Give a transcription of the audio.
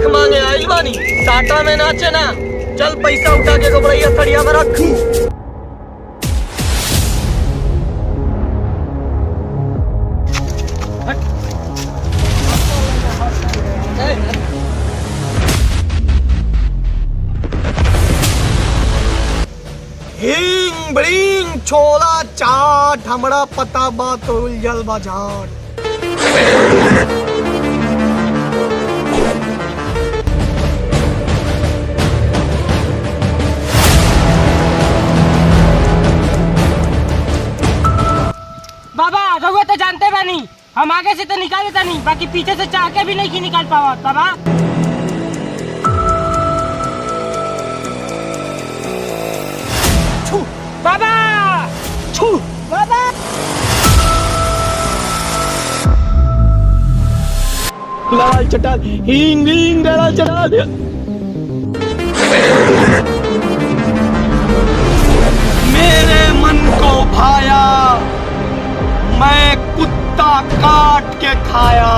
भीख मांगे आइल बानी, टाटा में नाचे ना। चल पैसा उठा के गोबरैया थड़िया में रख। हिंग ब्रिंग छोला चाट, हमरा पता बा तो उलझल बाजार। बाबा रघुआ तो जानते बानी, हम आगे से तो निकाल देता नहीं, बाकी पीछे से चाह के भी नहीं निकाल पावा। बाबा छू बाबा, छू बाबा। लाल चटा हिंग हिंग लाल चटा दे। मेरे मन को भाया, मैं कुत्ता काट के खाया।